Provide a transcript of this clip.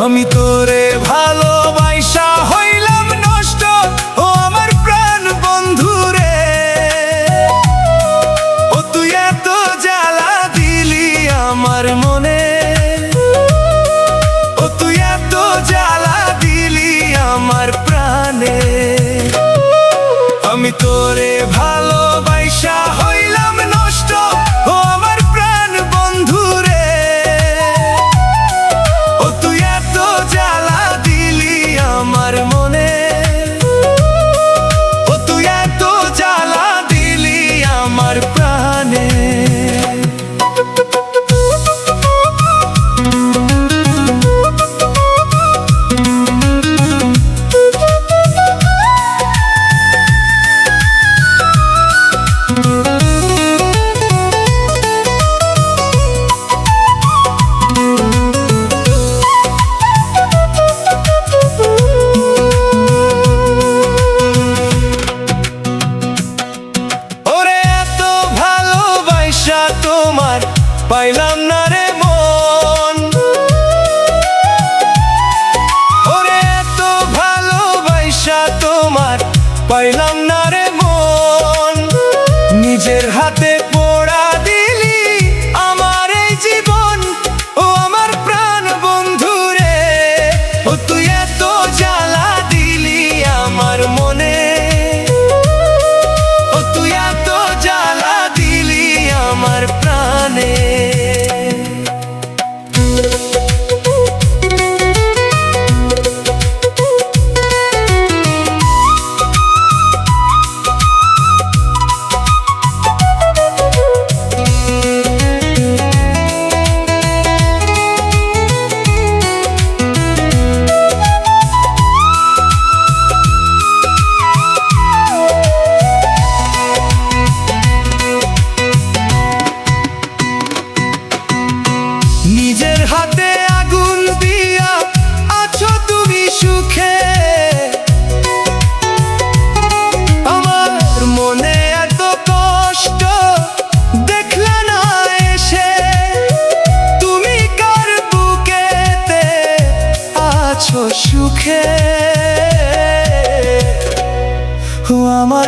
আমি তোরে ভালোবাসা হইলাম নষ্ট, ও আমার প্রাণ বন্ধু রে। ও তুই এত জ্বালা দিলি আমার মনে, ও তুই এত জ্বালা দিলি আমার প্রাণে। আমি তোরে ভালোবাসা হইলাম নষ্ট, ও আমার প্রাণ বন্ধু রে। ও তুই এত জ্বালা দিলি আমার মনে, ও তুই এত জ্বালা দিলি আমার প্রাণে। তোমার পাইলাম না রে মন, ওরে এত ভালোবাসা তোমার পাইলাম না রে মন। নিজের হাতে পোড়া দিলি আমার এই জীবন, ও আমার প্রাণ বন্ধু রে। ও তুই এত জ্বালা দিলি আমার মনে, ও তুই এত জ্বালা দিলি আমার প্রাণে। নিজের হাতে আগুন দিয়া আছো তুমি সুখে, আমার মনে এত কষ্ট দেখলে না এসে। তুমি কার বুকেতে আছো সুখে, ও আমার